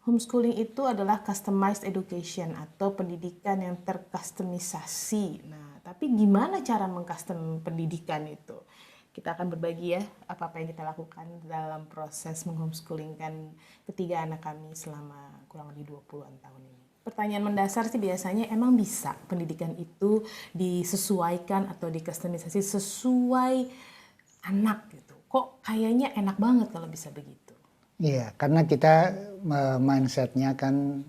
Homeschooling itu adalah customized education atau pendidikan yang terkustomisasi. Nah, tapi gimana cara mengcustom pendidikan itu? Kita akan berbagi ya apa-apa yang kita lakukan dalam proses menghomeschoolingkan ketiga anak kami selama kurang lebih 20-an tahun ini. Pertanyaan mendasar sih biasanya emang bisa pendidikan itu disesuaikan atau dikustomisasi sesuai anak gitu. Kok kayaknya enak banget kalau bisa begitu. Iya, karena kita mindsetnya kan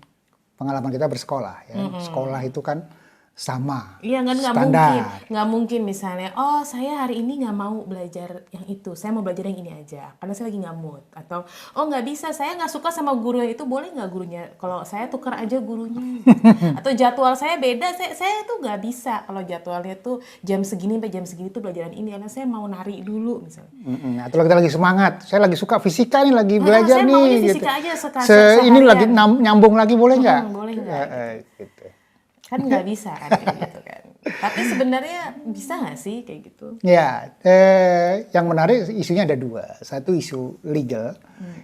pengalaman kita bersekolah ya. Sekolah itu kan sama, Iya kan standar. nggak mungkin misalnya, oh saya hari ini nggak mau belajar yang itu, saya mau belajar yang ini aja, karena saya lagi nggak mood. Atau oh nggak bisa, saya nggak suka sama guru yang itu, boleh nggak gurunya? Kalau saya tukar aja gurunya. Atau jadwal saya beda, saya tuh nggak bisa kalau jadwalnya tuh jam segini sampai jam segini tuh pelajaran ini, karena saya mau nari dulu misalnya. Atau kita lagi semangat, saya lagi suka fisika nih, lagi belajar saya nih. maunya Gitu. fisika aja Ini lagi nyambung lagi, boleh nggak? Boleh nggak? Gitu. Kan nggak bisa kan kayak gitu kan. Tapi sebenarnya bisa nggak sih kayak gitu? Ya, yang menarik isunya ada dua. Satu isu legal,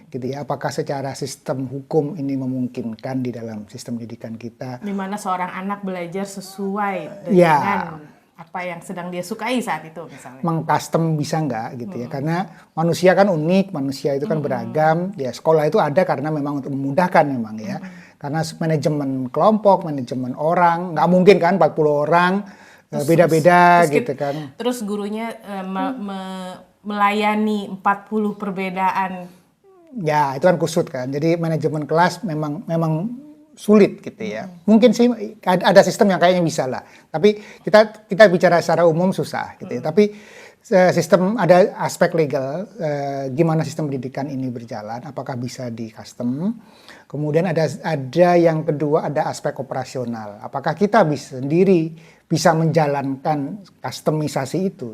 gitu ya. Apakah secara sistem hukum ini memungkinkan di dalam sistem pendidikan kita? Di mana seorang anak belajar sesuai dengan apa yang sedang dia sukai saat itu misalnya. Mengcustom bisa nggak gitu ya? Karena manusia kan unik, manusia itu kan beragam. Ya sekolah itu ada karena memang untuk memudahkan memang ya. Karena manajemen kelompok, manajemen orang, nggak mungkin kan 40 orang beda-beda gitu kan. Terus gurunya melayani 40 perbedaan. Ya itu kan kusut kan. Jadi manajemen kelas memang sulit gitu ya. Mungkin sih ada sistem yang kayaknya bisa lah. Tapi kita bicara secara umum susah gitu ya. Tapi sistem ada aspek legal, gimana sistem pendidikan ini berjalan, apakah bisa di custom. Kemudian ada yang kedua, ada aspek operasional. Apakah kita sendiri bisa menjalankan customisasi itu?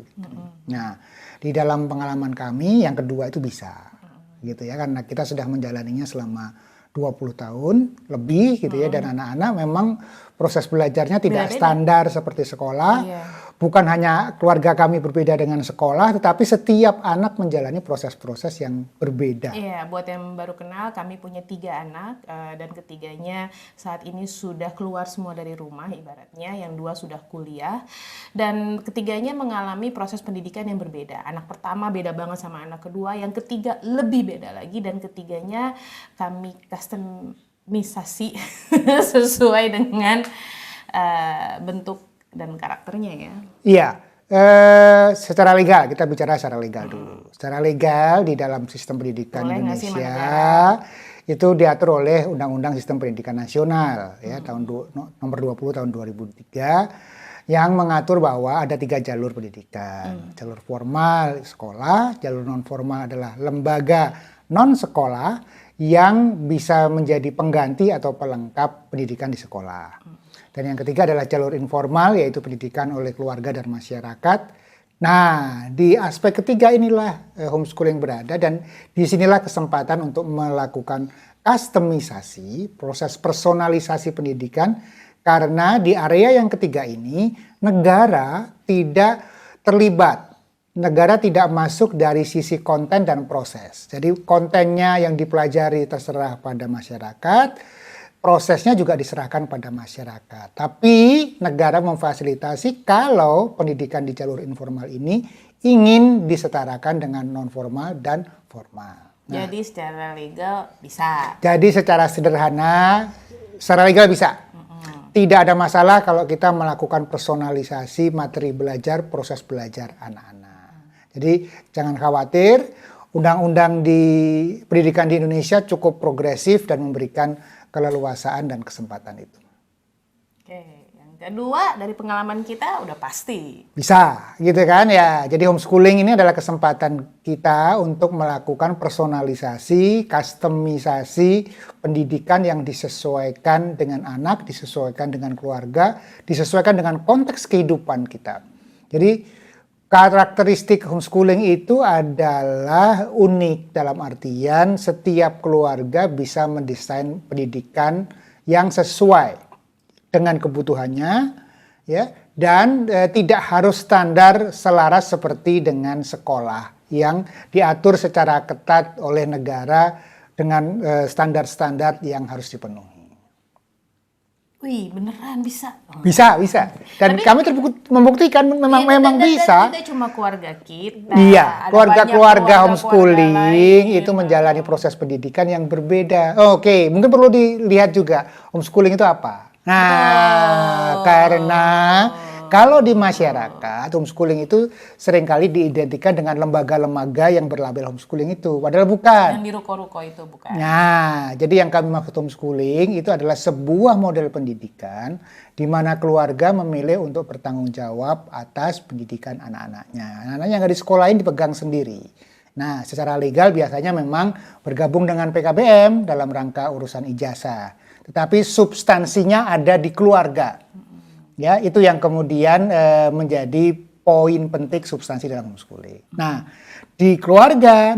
Nah, di dalam pengalaman kami yang kedua itu bisa, gitu ya, karena kita sudah menjalaninya selama 20 tahun lebih gitu ya, dan anak-anak memang proses belajarnya tidak standar seperti sekolah. Bukan hanya keluarga kami berbeda dengan sekolah, tetapi setiap anak menjalani proses-proses yang berbeda. Iya, buat yang baru kenal, kami punya 3 anak dan ketiganya saat ini sudah keluar semua dari rumah ibaratnya, yang 2 sudah kuliah dan ketiganya mengalami proses pendidikan yang berbeda. Anak pertama beda banget sama anak kedua, yang ketiga lebih beda lagi, dan ketiganya kami customisasi sesuai dengan bentuk dan karakternya ya. Iya, secara legal, kita bicara secara legal dulu. Secara legal di dalam sistem pendidikan Indonesia itu diatur oleh Undang-Undang Sistem Pendidikan Nasional ya nomor 20 tahun 2003 yang mengatur bahwa ada 3 jalur pendidikan. Jalur formal sekolah, jalur non formal adalah lembaga non sekolah yang bisa menjadi pengganti atau pelengkap pendidikan di sekolah. Dan yang ketiga adalah jalur informal, yaitu pendidikan oleh keluarga dan masyarakat. Nah, di aspek ketiga inilah homeschooling berada, dan disinilah kesempatan untuk melakukan customisasi, proses personalisasi pendidikan, karena di area yang ketiga ini negara tidak terlibat. Negara tidak masuk dari sisi konten dan proses. Jadi kontennya yang dipelajari terserah pada masyarakat, prosesnya juga diserahkan pada masyarakat. Tapi negara memfasilitasi kalau pendidikan di jalur informal ini ingin disetarakan dengan non formal dan formal. Nah, jadi secara legal bisa. Jadi secara sederhana, secara legal bisa. Tidak ada masalah kalau kita melakukan personalisasi materi belajar, proses belajar anak-anak. Jadi jangan khawatir, undang-undang di pendidikan di Indonesia cukup progresif dan memberikan keleluasaan dan kesempatan itu. Oke, yang kedua dari pengalaman kita udah pasti. Bisa, gitu kan ya. Jadi homeschooling ini adalah kesempatan kita untuk melakukan personalisasi, customisasi pendidikan yang disesuaikan dengan anak, disesuaikan dengan keluarga, disesuaikan dengan konteks kehidupan kita. Jadi karakteristik homeschooling itu adalah unik dalam artian setiap keluarga bisa mendesain pendidikan yang sesuai dengan kebutuhannya ya, dan tidak harus standar selaras seperti dengan sekolah yang diatur secara ketat oleh negara dengan standar-standar yang harus dipenuhi. Wih, beneran bisa. Bisa. Dan kami membuktikan memang bisa. Tidak cuma keluarga kita. Iya, keluarga homeschooling itu lain. menjalani proses pendidikan yang berbeda. Oke, mungkin perlu dilihat juga homeschooling itu apa. Nah, karena kalau di masyarakat homeschooling itu seringkali diidentikan dengan lembaga-lembaga yang berlabel homeschooling itu, padahal bukan. Yang di ruko-ruko itu bukan. Nah, jadi yang kami maksud homeschooling itu adalah sebuah model pendidikan di mana keluarga memilih untuk bertanggung jawab atas pendidikan anak-anaknya. Anak-anaknya yang nggak disekolahin dipegang sendiri. Nah, secara legal biasanya memang bergabung dengan PKBM dalam rangka urusan ijazah. Tetapi substansinya ada di keluarga. Ya, itu yang kemudian menjadi poin penting substansi dalam homeschooling. Nah, di keluarga,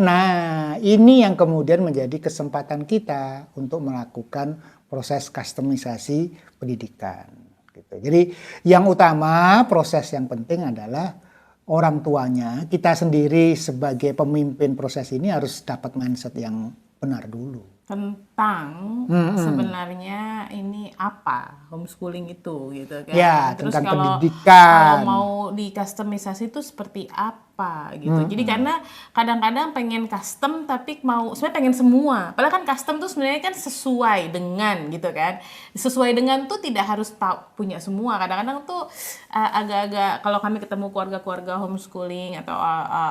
ini yang kemudian menjadi kesempatan kita untuk melakukan proses kustomisasi pendidikan. Gitu. Jadi yang utama, proses yang penting adalah orang tuanya, kita sendiri sebagai pemimpin proses ini harus dapat mindset yang benar dulu. Tentang sebenarnya ini apa homeschooling itu gitu kan. Ya, terus tentang kalau pendidikan. mau di customisasi itu seperti apa gitu. Jadi karena kadang-kadang pengen custom tapi sebenarnya pengen semua. Padahal kan custom tuh sebenarnya kan sesuai dengan gitu kan. Sesuai dengan tuh tidak harus punya semua. Kadang-kadang tuh agak-agak kalau kami ketemu keluarga-keluarga homeschooling atau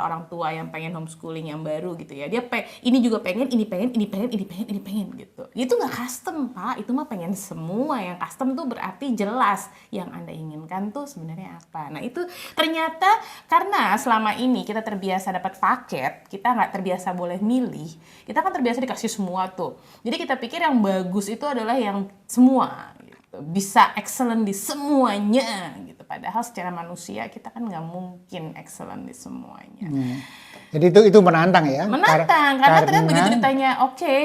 orang tua yang pengen homeschooling yang baru gitu ya. Dia ini juga pengen, ini pengen gitu. Itu nggak custom, Pak. Itu mah pengen semua. Yang custom tuh berarti jelas yang Anda inginkan tuh sebenarnya apa. Nah, itu ternyata karena selama ini kita terbiasa dapat paket, kita nggak terbiasa boleh milih. Kita kan terbiasa dikasih semua tuh. Jadi kita pikir yang bagus itu adalah yang semua gitu. Bisa excellent di semuanya gitu. Padahal secara manusia kita kan nggak mungkin excellent di semuanya. Jadi itu menantang ya. Menantang karena ternyata begitu ditanya, oke,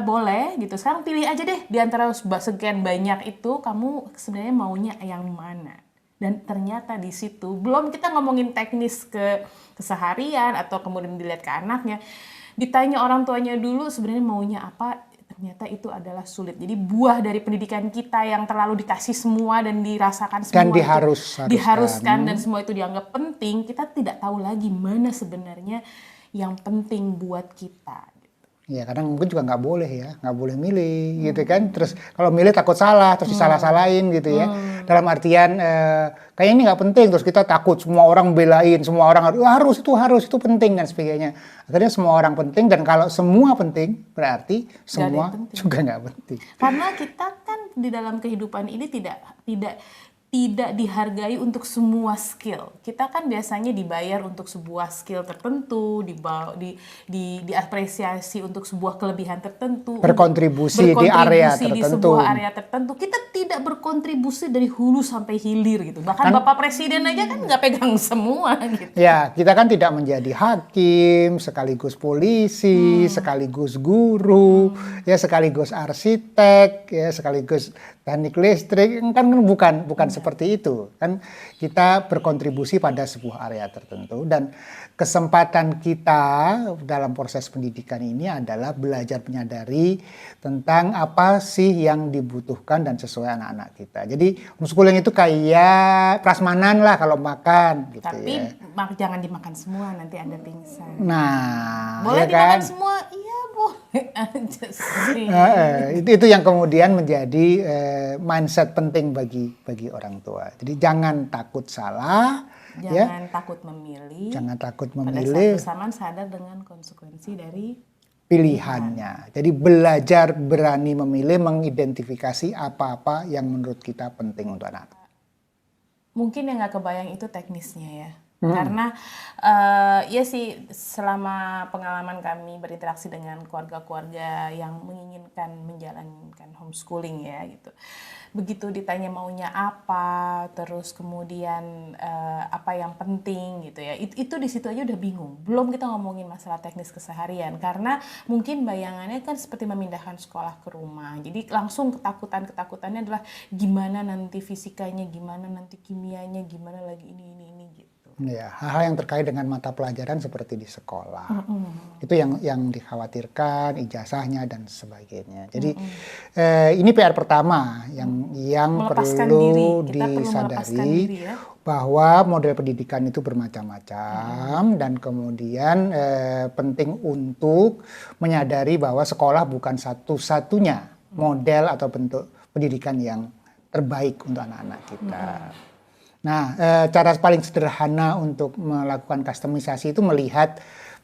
boleh gitu. Sekarang pilih aja deh di antara sekian banyak itu kamu sebenarnya maunya yang mana. Dan ternyata di situ belum kita ngomongin teknis keseharian atau kemudian dilihat ke anaknya. Ditanya orang tuanya dulu sebenarnya maunya apa. Ternyata itu adalah sulit. Jadi buah dari pendidikan kita yang terlalu dikasih semua dan dirasakan semua dan diharuskan dan semua itu dianggap penting, kita tidak tahu lagi mana sebenarnya yang penting buat kita. Ya kadang mungkin juga nggak boleh milih gitu kan. Terus kalau milih takut salah, terus disalah-salahin gitu ya. Dalam artian kayak ini nggak penting, terus kita takut semua orang belain, semua orang harus itu penting dan sebagainya. Akhirnya semua orang penting dan kalau semua penting berarti semua juga nggak penting. Karena kita kan di dalam kehidupan ini tidak dihargai untuk semua skill. Kita kan biasanya dibayar untuk sebuah skill tertentu, diapresiasi untuk sebuah kelebihan tertentu, berkontribusi di area tertentu. Di sebuah area tertentu. Kita tidak berkontribusi dari hulu sampai hilir gitu. Bahkan Bapak Presiden aja kan nggak pegang semua gitu. Ya, kita kan tidak menjadi hakim, sekaligus polisi, sekaligus guru, ya sekaligus arsitek, ya sekaligus teknik listrik, kan bukan seperti itu. Kan kita berkontribusi pada sebuah area tertentu dan kesempatan kita dalam proses pendidikan ini adalah belajar menyadari tentang apa sih yang dibutuhkan dan sesuai anak-anak kita. Jadi homeschooling itu kayak prasmanan lah kalau makan gitu. Tapi jangan dimakan semua, nanti Anda pingsan. Nah, boleh ya dimakan kan? semua? Iya boleh aja sih. Itu yang kemudian menjadi mindset penting bagi orang tua. Jadi jangan takut salah. Jangan takut memilih. Jangan takut Pada memilih. saat bersamaan sadar dengan konsekuensi dari pilihannya. Jadi belajar berani memilih, mengidentifikasi apa-apa yang menurut kita penting untuk anak. Mungkin yang nggak kebayang itu teknisnya ya. Karena ya sih selama pengalaman kami berinteraksi dengan keluarga-keluarga yang menginginkan menjalankan homeschooling ya gitu. Begitu ditanya maunya apa, terus kemudian apa yang penting gitu ya. Itu di situ aja udah bingung. Belum kita ngomongin masalah teknis keseharian karena mungkin bayangannya kan seperti memindahkan sekolah ke rumah. Jadi langsung ketakutannya adalah gimana nanti fisikanya, gimana nanti kimianya, gimana lagi ini gitu. Ya, hal-hal yang terkait dengan mata pelajaran seperti di sekolah. Itu yang dikhawatirkan, ijazahnya dan sebagainya. Jadi ini PR pertama yang Melepaskan perlu diri. Kita perlu melepaskan disadari diri ya. bahwa model pendidikan itu bermacam-macam dan kemudian penting untuk menyadari bahwa sekolah bukan satu-satunya model atau bentuk pendidikan yang terbaik untuk anak-anak kita. Nah, cara paling sederhana untuk melakukan kustomisasi itu melihat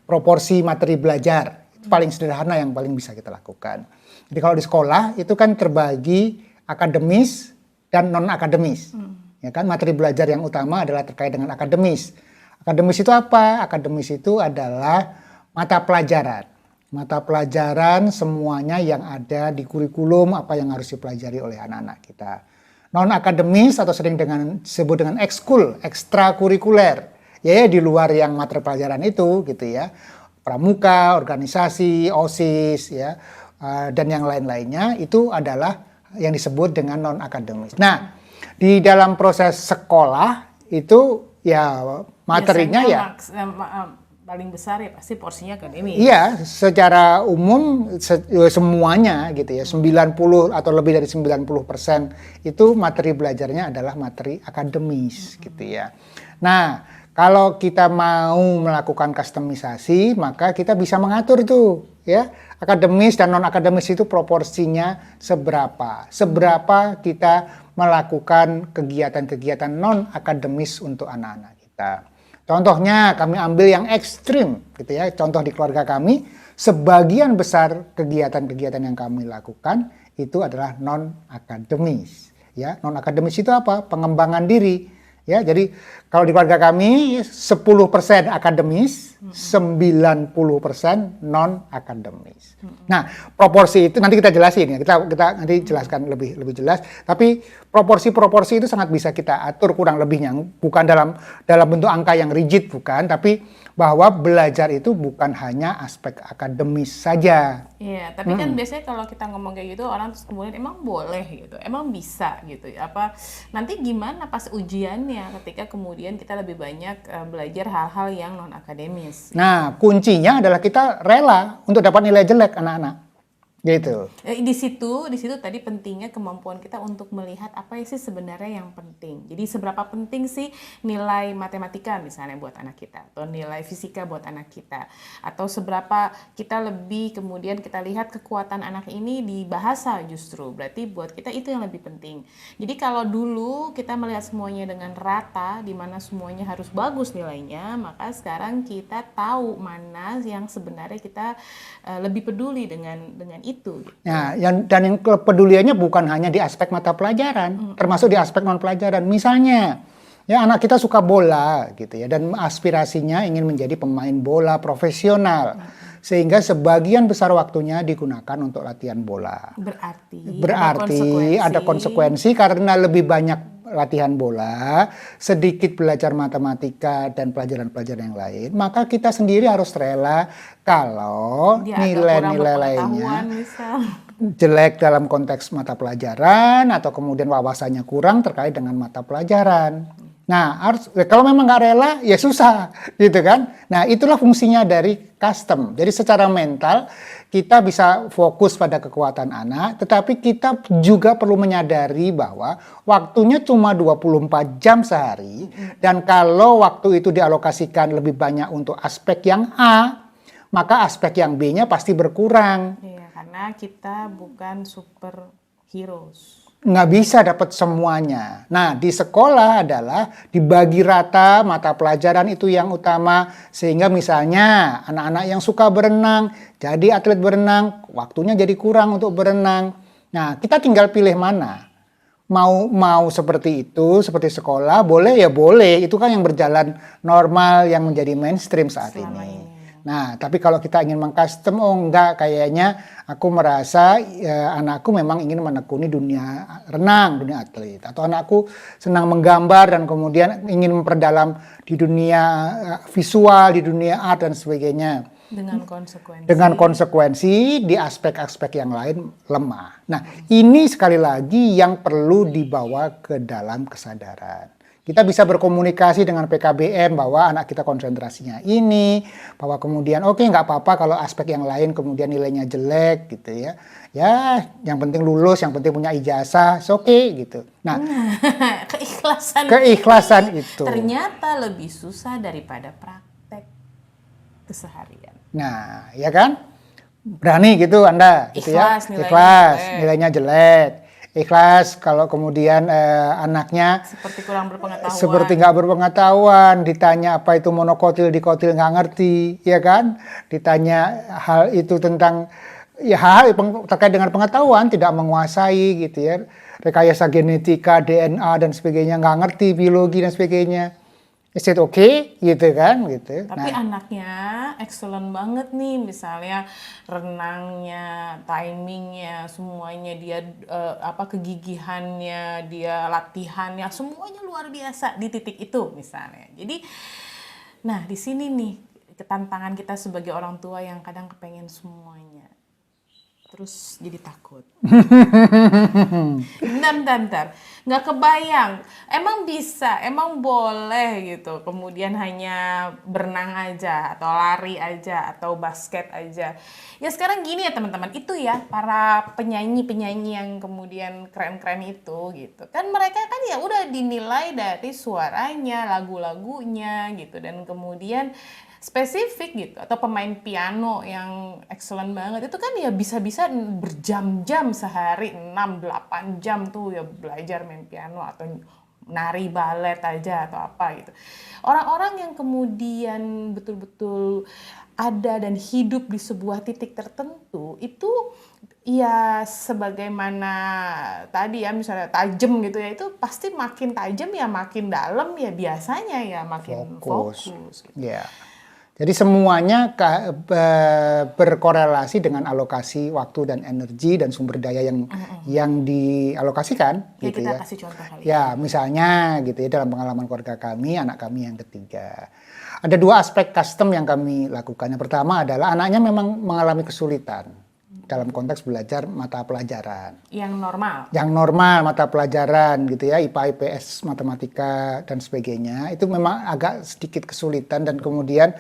proporsi materi belajar. Itu paling sederhana yang paling bisa kita lakukan. Jadi kalau di sekolah itu kan terbagi akademis dan non-akademis. Ya kan, materi belajar yang utama adalah terkait dengan akademis. Akademis itu apa? Akademis itu adalah mata pelajaran. Mata pelajaran semuanya yang ada di kurikulum, apa yang harus dipelajari oleh anak-anak kita. Non-akademis atau sering disebut dengan ekskul, ekstrakurikuler, ya di luar yang materi pelajaran itu gitu ya, pramuka, organisasi, OSIS ya, dan yang lain-lainnya itu adalah yang disebut dengan non-akademis. Nah, di dalam proses sekolah itu ya materinya paling besar ya pasti porsinya akademis. Iya, secara umum semuanya gitu ya, 90 atau lebih dari 90% itu materi belajarnya adalah materi akademis gitu ya. Nah, kalau kita mau melakukan kustomisasi, maka kita bisa mengatur itu ya. Akademis dan non akademis itu proporsinya seberapa. Seberapa kita melakukan kegiatan-kegiatan non akademis untuk anak-anak kita. Contohnya kami ambil yang ekstrim gitu ya. Contoh di keluarga kami, sebagian besar kegiatan-kegiatan yang kami lakukan itu adalah non akademis. Ya, non akademis itu apa? Pengembangan diri. Ya, jadi kalau di keluarga kami 10% akademis, 90% non akademis. Nah, proporsi itu nanti kita jelasin ya. Kita nanti jelaskan lebih jelas. Tapi proporsi-proporsi itu sangat bisa kita atur kurang lebihnya, bukan dalam bentuk angka yang rigid bukan, tapi bahwa belajar itu bukan hanya aspek akademis saja. Iya, tapi kan biasanya kalau kita ngomong kayak gitu orang terus kemudian emang boleh gitu, emang bisa gitu ya. Apa nanti gimana pas ujiannya ketika kemudian kita lebih banyak belajar hal-hal yang non akademis. Nah, kuncinya adalah kita rela untuk dapat nilai jelek anak-anak. Gitu. Di situ tadi pentingnya kemampuan kita untuk melihat apa sih sebenarnya yang penting. Jadi seberapa penting sih nilai matematika misalnya buat anak kita, atau nilai fisika buat anak kita, atau seberapa kita lebih kemudian kita lihat kekuatan anak ini di bahasa justru. Berarti buat kita itu yang lebih penting. Jadi kalau dulu kita melihat semuanya dengan rata, di mana semuanya harus bagus nilainya, maka sekarang kita tahu mana yang sebenarnya kita lebih peduli dengan itu. Gitu. Nah, yang kepeduliannya bukan hanya di aspek mata pelajaran, termasuk di aspek non pelajaran. Misalnya, ya anak kita suka bola gitu ya, dan aspirasinya ingin menjadi pemain bola profesional, sehingga sebagian besar waktunya digunakan untuk latihan bola. Berarti ada konsekuensi karena lebih banyak latihan bola, sedikit belajar matematika dan pelajaran-pelajaran yang lain, maka kita sendiri harus rela kalau nilai-nilai lainnya jelek dalam konteks mata pelajaran atau kemudian wawasannya kurang terkait dengan mata pelajaran. Nah, kalau memang nggak rela, ya susah, gitu kan? Nah, itulah fungsinya dari custom. Jadi secara mental kita bisa fokus pada kekuatan anak, tetapi kita juga perlu menyadari bahwa waktunya cuma 24 jam sehari, dan kalau waktu itu dialokasikan lebih banyak untuk aspek yang A, maka aspek yang B-nya pasti berkurang. Iya, karena kita bukan superheroes. Nggak bisa dapat semuanya. Nah, di sekolah adalah dibagi rata mata pelajaran itu yang utama. Sehingga misalnya anak-anak yang suka berenang, jadi atlet berenang, waktunya jadi kurang untuk berenang. Nah, kita tinggal pilih mana. Mau seperti itu, seperti sekolah, boleh ya boleh. Itu kan yang berjalan normal, yang menjadi mainstream saat ini. Nah, tapi kalau kita ingin mengcustom, oh enggak, kayaknya aku merasa anakku memang ingin menekuni dunia renang, dunia atlet. Atau anakku senang menggambar dan kemudian ingin memperdalam di dunia visual, di dunia art dan sebagainya. Dengan konsekuensi di aspek-aspek yang lain lemah. Nah, ini sekali lagi yang perlu dibawa ke dalam kesadaran. Kita bisa berkomunikasi dengan PKBM bahwa anak kita konsentrasinya ini, bahwa kemudian oke, nggak apa-apa kalau aspek yang lain kemudian nilainya jelek gitu ya. Ya, yang penting lulus, yang penting punya ijazah, oke gitu. Nah, keikhlasan itu ternyata lebih susah daripada praktek keseharian. Nah, ya kan? Berani gitu Anda gitu Ikhlas, ya. Ikhlas, nilainya jelek. Ikhlas kalau kemudian anaknya seperti kurang berpengetahuan. Seperti nggak berpengetahuan, ditanya apa itu monokotil, dikotil nggak ngerti, ya kan? Ditanya hal itu tentang ya hal terkait dengan pengetahuan tidak menguasai gitu ya. Rekayasa genetika, DNA dan sebagainya nggak ngerti, biologi dan sebagainya. Is it okay gitu kan gitu. Tapi anaknya excellent banget nih, misalnya renangnya, timingnya, semuanya dia kegigihannya, dia latihannya, semuanya luar biasa di titik itu misalnya. Jadi, nah di sini nih ketantangan kita sebagai orang tua yang kadang kepengen semuanya. Terus jadi takut. Bentar. Nggak kebayang. Emang bisa, emang boleh gitu. Kemudian hanya berenang aja, atau lari aja, atau basket aja. Ya sekarang gini ya teman-teman, itu ya para penyanyi-penyanyi yang kemudian keren-keren itu gitu. Kan mereka kan ya udah dinilai dari suaranya, lagu-lagunya gitu. Dan kemudian spesifik gitu, atau pemain piano yang excellent banget itu kan ya bisa-bisa berjam-jam sehari 6-8 jam tuh ya belajar main piano atau nari balet aja atau apa gitu. Orang-orang yang kemudian betul-betul ada dan hidup di sebuah titik tertentu itu ya sebagaimana tadi ya misalnya tajam gitu ya, itu pasti makin tajam ya makin dalam ya biasanya ya makin fokus gitu. Yeah. Jadi semuanya berkorelasi dengan alokasi waktu dan energi dan sumber daya yang dialokasikan. Ya, gitu kita ya. kasih contoh kali. Ya, misalnya gitu ya dalam pengalaman keluarga kami, anak kami yang ketiga. Ada 2 aspek custom yang kami lakukan. Yang pertama adalah anaknya memang mengalami kesulitan dalam konteks belajar mata pelajaran. Yang normal. Yang normal mata pelajaran gitu ya, IPA, IPS, matematika dan sebagainya. Itu memang agak sedikit kesulitan dan kemudian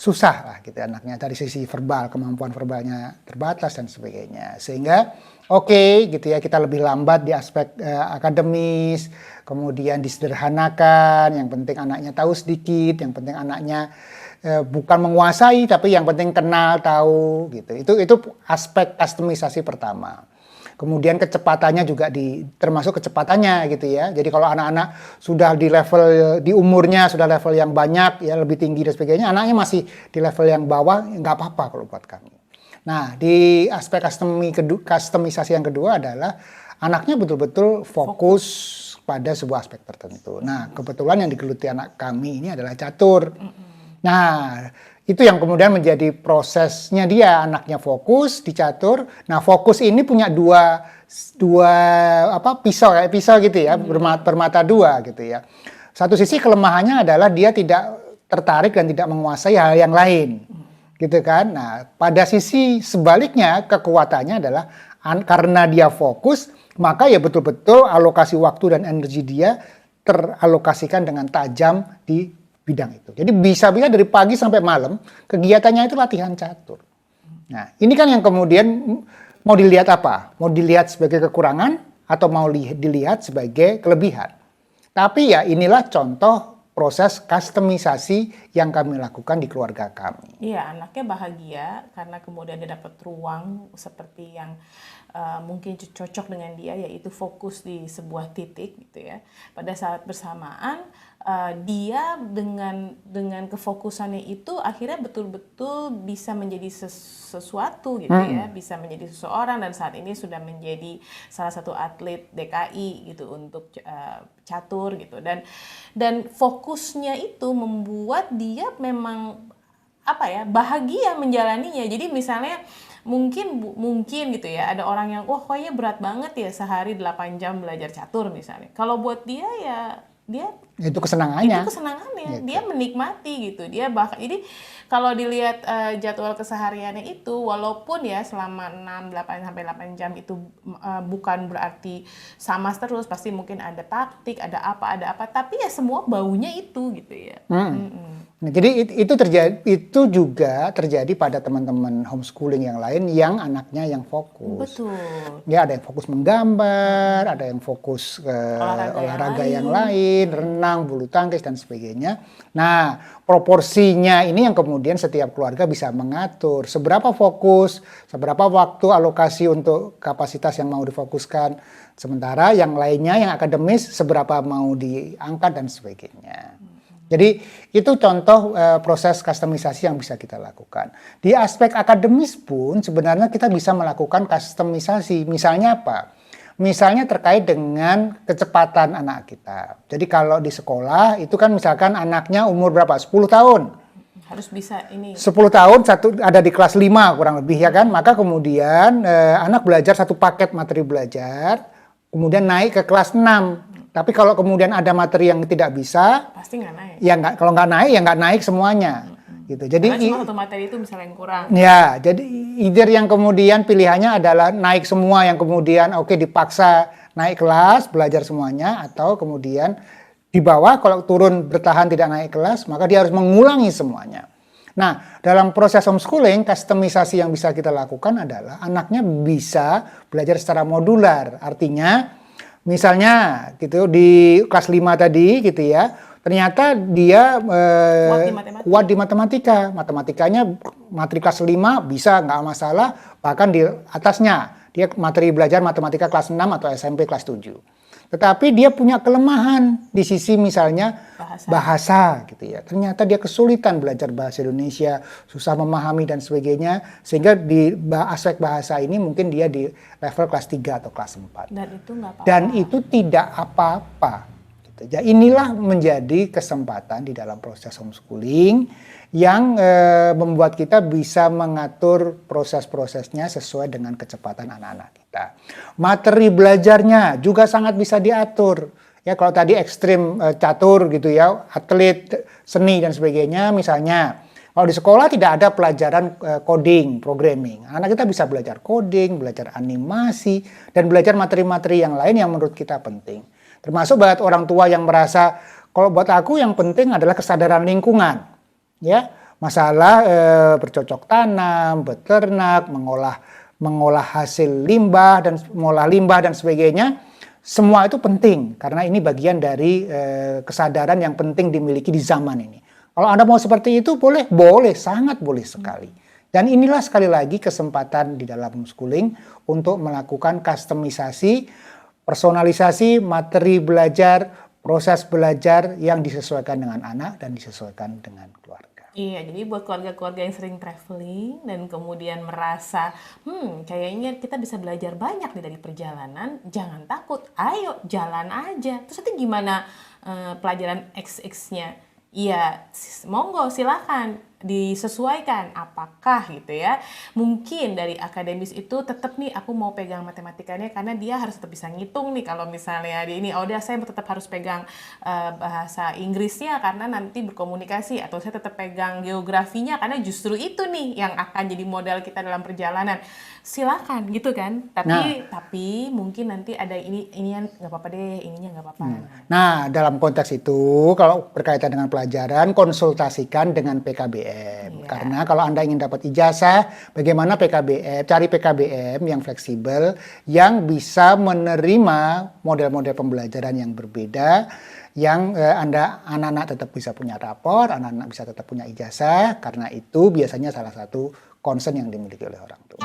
susah lah gitu anaknya dari sisi verbal, kemampuan verbalnya terbatas dan sebagainya. Sehingga oke, gitu ya, kita lebih lambat di aspek akademis, kemudian disederhanakan, yang penting anaknya tahu sedikit, yang penting anaknya bukan menguasai tapi yang penting kenal, tahu gitu. Itu aspek kustomisasi pertama. Kemudian kecepatannya juga termasuk kecepatannya gitu ya. Jadi kalau anak-anak sudah di level di umurnya sudah level yang banyak ya, lebih tinggi dan sebagainya, anaknya masih di level yang bawah, nggak apa-apa kalau buat kami. Nah, di aspek kustomisasi yang kedua adalah anaknya betul-betul fokus pada sebuah aspek tertentu. Nah, kebetulan yang digeluti anak kami ini adalah catur. Nah, itu yang kemudian menjadi prosesnya dia, anaknya fokus di catur. Nah, fokus ini punya dua pisau gitu ya, bermata dua gitu ya. Satu sisi kelemahannya adalah dia tidak tertarik dan tidak menguasai hal yang lain. Gitu kan. Nah, pada sisi sebaliknya kekuatannya adalah karena dia fokus, maka ya betul-betul alokasi waktu dan energi dia teralokasikan dengan tajam di bidang itu. Jadi bisa-bisa dari pagi sampai malam kegiatannya itu latihan catur. Nah, ini kan yang kemudian mau dilihat apa? Mau dilihat sebagai kekurangan atau mau dilihat sebagai kelebihan. Tapi ya inilah contoh proses kustomisasi yang kami lakukan di keluarga kami. Iya, anaknya bahagia karena kemudian dia dapat ruang seperti yang mungkin cocok dengan dia, yaitu fokus di sebuah titik gitu ya. Pada saat bersamaan dia dengan kefokusannya itu akhirnya betul-betul bisa menjadi sesuatu gitu ya, bisa menjadi seseorang dan saat ini sudah menjadi salah satu atlet DKI gitu untuk catur gitu, dan fokusnya itu membuat dia memang bahagia menjalaninya. Jadi misalnya mungkin gitu ya, ada orang yang kayaknya berat banget ya sehari 8 jam belajar catur misalnya. Kalau buat dia ya dia Itu kesenangannya. itu kesenangannya, Gitu. dia menikmati gitu. Dia bahkan jadi kalau dilihat jadwal kesehariannya itu, walaupun ya selama 8 sampai 8 jam itu bukan berarti sama terus, pasti mungkin ada taktik, ada apa, tapi ya semua baunya itu gitu ya. Nah, jadi itu juga terjadi pada teman-teman homeschooling yang lain yang anaknya yang fokus. Betul. Ya, ada yang fokus menggambar, ada yang fokus ke olahraga yang lain, renang, bulu tangkis dan sebagainya. Nah, proporsinya ini yang kemudian setiap keluarga bisa mengatur seberapa fokus, seberapa waktu alokasi untuk kapasitas yang mau difokuskan. Sementara yang lainnya yang akademis seberapa mau diangkat dan sebagainya. Jadi itu contoh proses kustomisasi yang bisa kita lakukan. Di aspek akademis pun sebenarnya kita bisa melakukan kustomisasi. Misalnya apa? Misalnya terkait dengan kecepatan anak kita. Jadi kalau di sekolah itu kan misalkan anaknya umur berapa? 10 tahun. Harus bisa ini. 10 tahun ada di kelas 5 kurang lebih ya kan. Maka kemudian anak belajar satu paket materi belajar, kemudian naik ke kelas 6. Tapi kalau kemudian ada materi yang tidak bisa, pasti nggak naik. Ya nggak, kalau nggak naik ya nggak naik semuanya. Gitu. Jadi karena cuma satu materi itu misalnya yang kurang. Ya, jadi either yang kemudian pilihannya adalah naik semua yang kemudian dipaksa naik kelas, belajar semuanya, atau kemudian di bawah kalau turun bertahan tidak naik kelas, maka dia harus mengulangi semuanya. Nah, dalam proses homeschooling, kustomisasi yang bisa kita lakukan adalah anaknya bisa belajar secara modular. Artinya misalnya gitu di kelas 5 tadi gitu ya, ternyata dia kuat di matematika. Matematikanya materi kelas 5 bisa nggak masalah, bahkan di atasnya dia materi belajar matematika kelas 6 atau SMP kelas 7. Tetapi dia punya kelemahan di sisi misalnya bahasa gitu ya. Ternyata dia kesulitan belajar bahasa Indonesia, susah memahami dan sebagainya, sehingga di aspek bahasa ini mungkin dia di level kelas 3 atau kelas 4. Dan itu nggak apa-apa. Dan itu tidak apa-apa. Gitu. Jadi inilah menjadi kesempatan di dalam proses homeschooling yang membuat kita bisa mengatur proses-prosesnya sesuai dengan kecepatan anak-anak kita. Materi belajarnya juga sangat bisa diatur. Ya, kalau tadi ekstrim catur gitu ya, atlet, seni dan sebagainya misalnya. Kalau di sekolah tidak ada pelajaran coding, programming. Anak kita bisa belajar coding, belajar animasi, dan belajar materi-materi yang lain yang menurut kita penting. Termasuk buat orang tua yang merasa, kalau buat aku yang penting adalah kesadaran lingkungan. Ya, masalah bercocok tanam, beternak, mengolah hasil limbah dan sebagainya, semua itu penting karena ini bagian dari kesadaran yang penting dimiliki di zaman ini. Kalau Anda mau seperti itu boleh, sangat boleh sekali. Dan inilah sekali lagi kesempatan di dalam homeschooling untuk melakukan kustomisasi, personalisasi materi belajar, proses belajar yang disesuaikan dengan anak dan disesuaikan dengan keluarga. Iya, jadi buat keluarga-keluarga yang sering traveling dan kemudian merasa, kayaknya kita bisa belajar banyak nih dari perjalanan, jangan takut, ayo jalan aja. Terus nanti gimana pelajaran XX-nya? Iya, monggo silakan disesuaikan apakah gitu ya. Mungkin dari akademis itu tetap nih aku mau pegang matematikanya karena dia harus tetap bisa ngitung nih. Kalau misalnya di ini saya tetap harus pegang bahasa Inggrisnya karena nanti berkomunikasi, atau saya tetap pegang geografinya karena justru itu nih yang akan jadi modal kita dalam perjalanan. Silakan gitu kan. Tapi mungkin nanti ada ininya nggak apa-apa deh, ininya nggak apa-apa. Nah, dalam konteks itu kalau berkaitan dengan pelajaran, konsultasikan dengan PKBM. Karena kalau Anda ingin dapat ijazah, bagaimana PKBM, cari PKBM yang fleksibel, yang bisa menerima model-model pembelajaran yang berbeda, yang anak-anak tetap bisa punya rapor, anak-anak bisa tetap punya ijazah, karena itu biasanya salah satu concern yang dimiliki oleh orang tua.